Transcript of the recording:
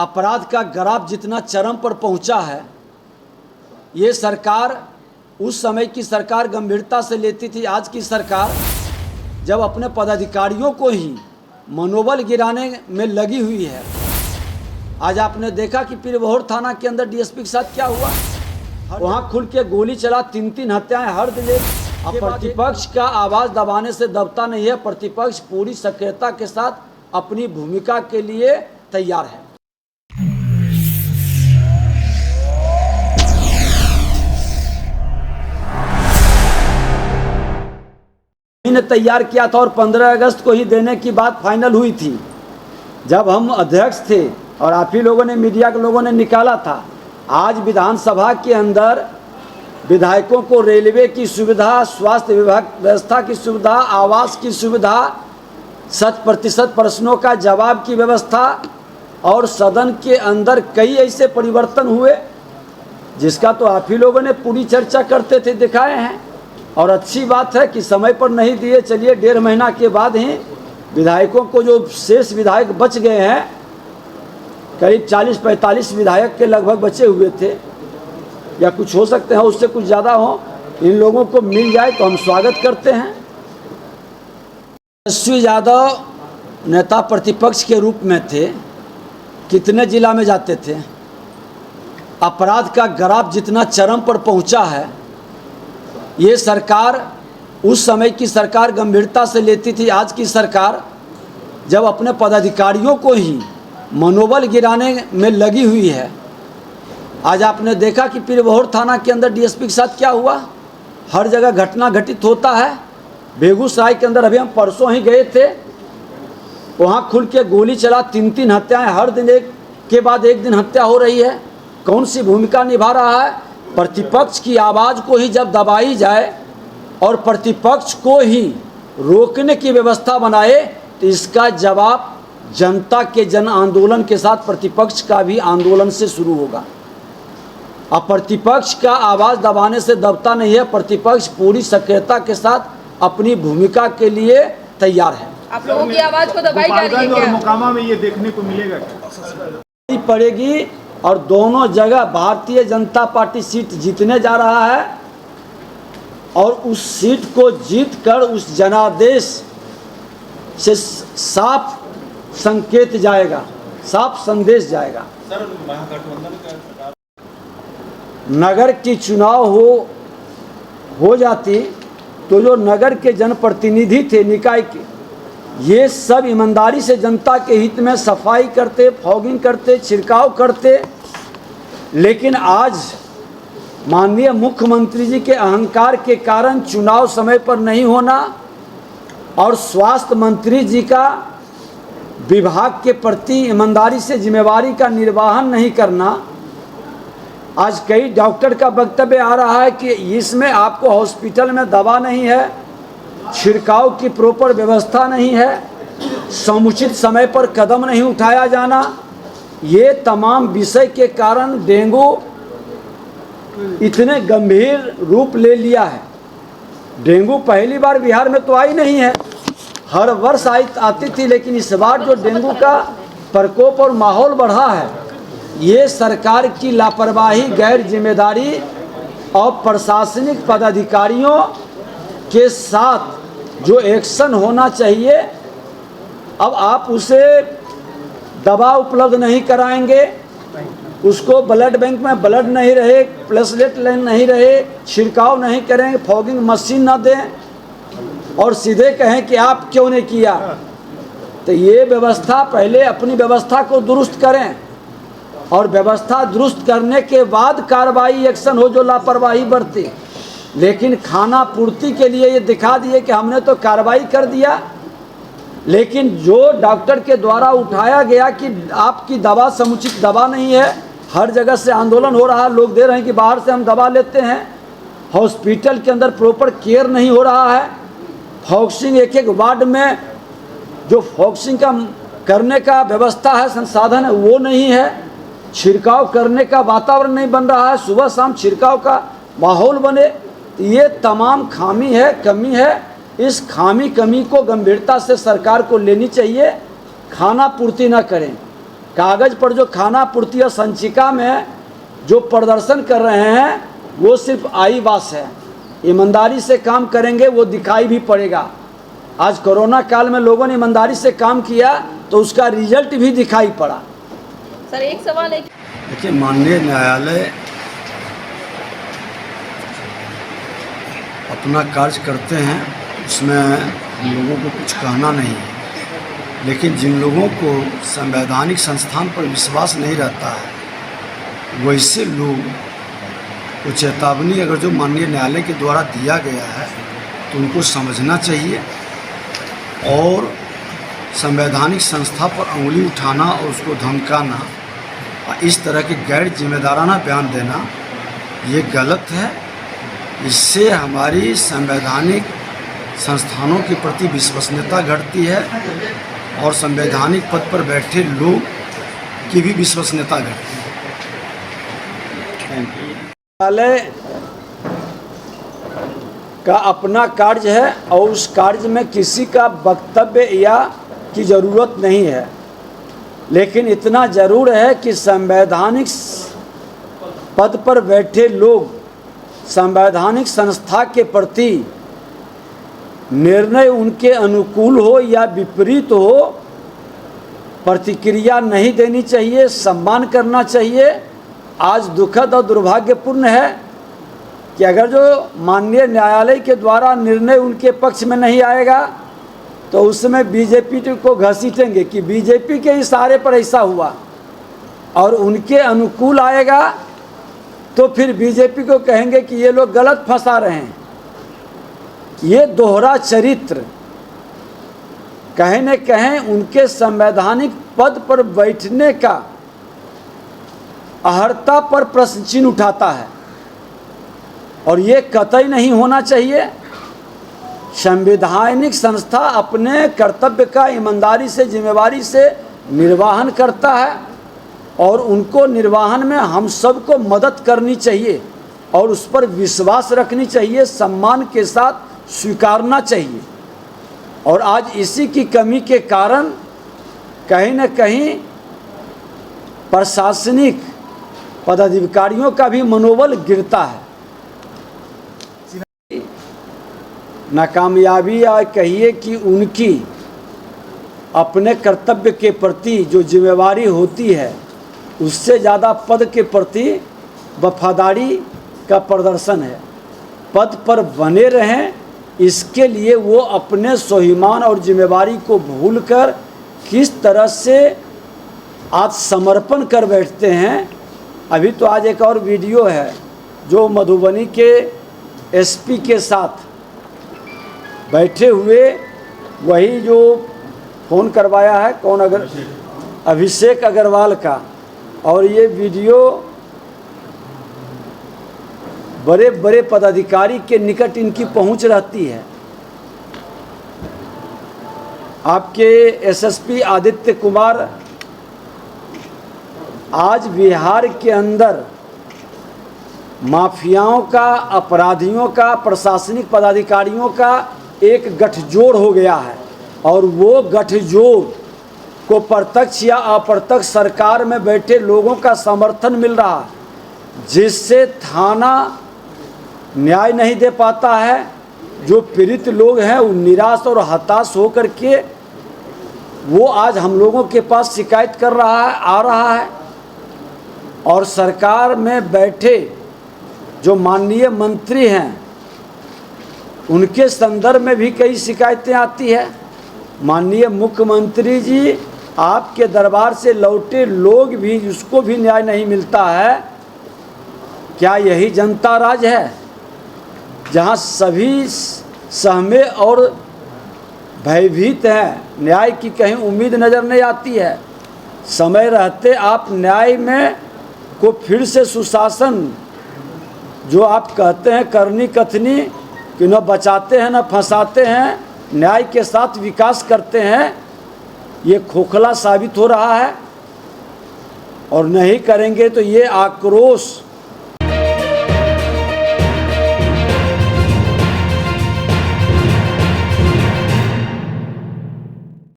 अपराध का ग्राफ जितना चरम पर पहुंचा है, ये सरकार उस समय की सरकार गंभीरता से लेती थी। आज की सरकार जब अपने पदाधिकारियों को ही मनोबल गिराने में लगी हुई है। आज आपने देखा कि पीरबहोर थाना के अंदर डीएसपी के साथ क्या हुआ, वहाँ खुल के गोली चला, 3-3 हत्याएं हर दिन। अब प्रतिपक्ष का आवाज़ दबाने से दबता नहीं है। प्रतिपक्ष पूरी सक्रियता के साथ अपनी भूमिका के लिए तैयार है। ने तैयार किया था और 15 अगस्त को ही देने की बात फाइनल हुई थी, जब हम अध्यक्ष थे और आप ही लोगों ने, मीडिया के लोगों ने निकाला था। आज विधानसभा के अंदर विधायकों को रेलवे की सुविधा, स्वास्थ्य विभाग व्यवस्था की सुविधा, आवास की सुविधा, 100% प्रश्नों का जवाब की व्यवस्था और सदन के अंदर कई ऐसे परिवर्तन हुए जिसका तो आप ही लोगों ने पूरी चर्चा करते थे, दिखाए हैं। और अच्छी बात है कि समय पर नहीं दिए। चलिए 1.5 महीना के बाद ही विधायकों को, जो शेष विधायक बच गए हैं, करीब 40-45 विधायक के लगभग बचे हुए थे, या कुछ हो सकते हैं उससे कुछ ज़्यादा हो, इन लोगों को मिल जाए तो हम स्वागत करते हैं। तेजस्वी यादव नेता प्रतिपक्ष के रूप में थे, कितने जिला में जाते थे। अपराध का ग्राफ जितना चरम पर पहुंचा है, ये सरकार उस समय की सरकार गंभीरता से लेती थी। आज की सरकार जब अपने पदाधिकारियों को ही मनोबल गिराने में लगी हुई है। आज आपने देखा कि पीरबहोर थाना के अंदर डीएसपी के साथ क्या हुआ, हर जगह घटना घटित होता है। बेगूसराय के अंदर अभी हम परसों ही गए थे, वहाँ खुल के गोली चला, 3-3 हत्याएं हर दिन, एक के बाद एक दिन हत्या हो रही है। कौन सी भूमिका निभा रहा है? प्रतिपक्ष की आवाज़ को ही जब दबाई जाए और प्रतिपक्ष को ही रोकने की व्यवस्था बनाए तो इसका जवाब जनता के जन आंदोलन के साथ प्रतिपक्ष का भी आंदोलन से शुरू होगा। अब प्रतिपक्ष का आवाज़ दबाने से दबता नहीं है। प्रतिपक्ष पूरी सक्रियता के साथ अपनी भूमिका के लिए तैयार है। आप लोगों की आवाज़ को दबाई जा रही है क्या? मोकामा में ये देखने को मिलेगा पड़ेगी और दोनों जगह भारतीय जनता पार्टी सीट जीतने जा रहा है और उस सीट को जीतकर उस जनादेश से साफ संकेत जाएगा, साफ संदेश जाएगा। सर, महागठबंधन का नगर की चुनाव हो जाती तो जो नगर के जनप्रतिनिधि थे निकाय के, ये सब ईमानदारी से जनता के हित में सफाई करते, फॉगिंग करते, छिड़काव करते। लेकिन आज माननीय मुख्यमंत्री जी के अहंकार के कारण चुनाव समय पर नहीं होना और स्वास्थ्य मंत्री जी का विभाग के प्रति ईमानदारी से जिम्मेवारी का निर्वहन नहीं करना। आज कई डॉक्टर का वक्तव्य आ रहा है कि इसमें आपको हॉस्पिटल में दवा नहीं है, छिड़काव की प्रॉपर व्यवस्था नहीं है, समुचित समय पर कदम नहीं उठाया जाना। ये तमाम विषय के कारण डेंगू इतने गंभीर रूप ले लिया है। डेंगू पहली बार बिहार में तो आई नहीं है, हर वर्ष आती थी, लेकिन इस बार जो डेंगू का प्रकोप और माहौल बढ़ा है, ये सरकार की लापरवाही, गैर जिम्मेदारी और प्रशासनिक पदाधिकारियों के साथ जो एक्शन होना चाहिए, अब आप उसे दवा उपलब्ध नहीं कराएंगे, उसको ब्लड बैंक में ब्लड नहीं रहे, प्लेटलेट नहीं रहे, छिड़काव नहीं करेंगे, फॉगिंग मशीन ना दें और सीधे कहें कि आप क्यों नहीं किया। तो ये व्यवस्था, पहले अपनी व्यवस्था को दुरुस्त करें और व्यवस्था दुरुस्त करने के बाद कार्रवाई, एक्शन हो जो लापरवाही बरते। लेकिन खाना पूर्ति के लिए ये दिखा दिए कि हमने तो कार्रवाई कर दिया, लेकिन जो डॉक्टर के द्वारा उठाया गया कि आपकी दवा समुचित दवा नहीं है, हर जगह से आंदोलन हो रहा है, लोग दे रहे हैं कि बाहर से हम दवा लेते हैं, हॉस्पिटल के अंदर प्रॉपर केयर नहीं हो रहा है, फॉक्सिंग एक वार्ड में जो फॉक्सिंग का करने का व्यवस्था है, संसाधन है, वो नहीं है, छिड़काव करने का वातावरण नहीं बन रहा है, सुबह शाम छिड़काव का माहौल बने। ये तमाम खामी है, कमी है। इस कमी को गंभीरता से सरकार को लेनी चाहिए। खाना पूर्ति ना करें, कागज़ पर जो खाना पूर्ति और संचिका में जो प्रदर्शन कर रहे हैं वो सिर्फ आई बात है। ईमानदारी से काम करेंगे वो दिखाई भी पड़ेगा। आज कोरोना काल में लोगों ने ईमानदारी से काम किया तो उसका रिजल्ट भी दिखाई पड़ा। सर एक सवाल है, देखिए, माननीय न्यायालय अपना कार्य करते हैं, उसमें हम लोगों को कुछ कहना नहीं है, लेकिन जिन लोगों को संवैधानिक संस्थान पर विश्वास नहीं रहता है वैसे लोग को चेतावनी अगर जो माननीय न्यायालय के द्वारा दिया गया है तो उनको समझना चाहिए और संवैधानिक संस्था पर उंगली उठाना और उसको धमकाना और इस तरह के गैर जिम्मेदाराना बयान देना ये गलत है। इससे हमारी संवैधानिक संस्थानों के प्रति विश्वसनीयता घटती है और संवैधानिक पद पर बैठे लोग की भी विश्वसनीयता घटती है। न्यायालय का अपना कार्य है और उस कार्य में किसी का वक्तव्य या की ज़रूरत नहीं है, लेकिन इतना ज़रूर है कि संवैधानिक पद पर बैठे लोग संवैधानिक संस्था के प्रति निर्णय उनके अनुकूल हो या विपरीत हो प्रतिक्रिया नहीं देनी चाहिए, सम्मान करना चाहिए। आज दुखद और दुर्भाग्यपूर्ण है कि अगर जो माननीय न्यायालय के द्वारा निर्णय उनके पक्ष में नहीं आएगा तो उसमें बीजेपी को घसीटेंगे कि बीजेपी के इशारे पर ऐसा हुआ, और उनके अनुकूल आएगा तो फिर बीजेपी को कहेंगे कि ये लोग गलत फंसा रहे हैं। ये दोहरा चरित्र कहीं न कहीं उनके संवैधानिक पद पर बैठने का अहर्ता पर प्रश्न चिन्ह उठाता है और ये कतई नहीं होना चाहिए। संवैधानिक संस्था अपने कर्तव्य का ईमानदारी से जिम्मेवारी से निर्वाहन करता है और उनको निर्वाहन में हम सबको मदद करनी चाहिए और उस पर विश्वास रखनी चाहिए, सम्मान के साथ स्वीकारना चाहिए। और आज इसी की कमी के कारण कहीं न कहीं प्रशासनिक पदाधिकारियों का भी मनोबल गिरता है। नाकामयाबी या कहिए कि उनकी अपने कर्तव्य के प्रति जो जिम्मेवारी होती है उससे ज़्यादा पद के प्रति वफादारी का प्रदर्शन है। पद पर बने रहें, इसके लिए वो अपने स्वाभिमान और जिम्मेवारी को भूलकर किस तरह से आज समर्पण कर बैठते हैं। अभी तो आज एक और वीडियो है जो मधुबनी के एसपी के साथ बैठे हुए, वही जो फ़ोन करवाया है कौन, अगर अभिषेक अग्रवाल का, और ये वीडियो बड़े बड़े पदाधिकारी के निकट इनकी पहुंच रहती है। आपके एसएसपी आदित्य कुमार आज बिहार के अंदर माफियाओं का, अपराधियों का, प्रशासनिक पदाधिकारियों का एक गठजोड़ हो गया है और वो गठजोड़ को प्रत्यक्ष या अप्रत्यक्ष सरकार में बैठे लोगों का समर्थन मिल रहा है, जिससे थाना न्याय नहीं दे पाता है। जो पीड़ित लोग हैं वो निराश और हताश होकर के वो आज हम लोगों के पास शिकायत कर रहा है, आ रहा है। और सरकार में बैठे जो माननीय मंत्री हैं उनके संदर्भ में भी कई शिकायतें आती है। माननीय मुख्यमंत्री जी, आपके दरबार से लौटे लोग भी, उसको भी न्याय नहीं मिलता है। क्या यही जनता राज है जहां सभी सहमे और भयभीत हैं, न्याय की कहीं उम्मीद नज़र नहीं आती है। समय रहते आप न्याय में को फिर से सुशासन जो आप कहते हैं करनी कथनी कि न बचाते हैं न फंसाते हैं, न्याय के साथ विकास करते हैं, ये खोखला साबित हो रहा है। और नहीं करेंगे तो ये आक्रोश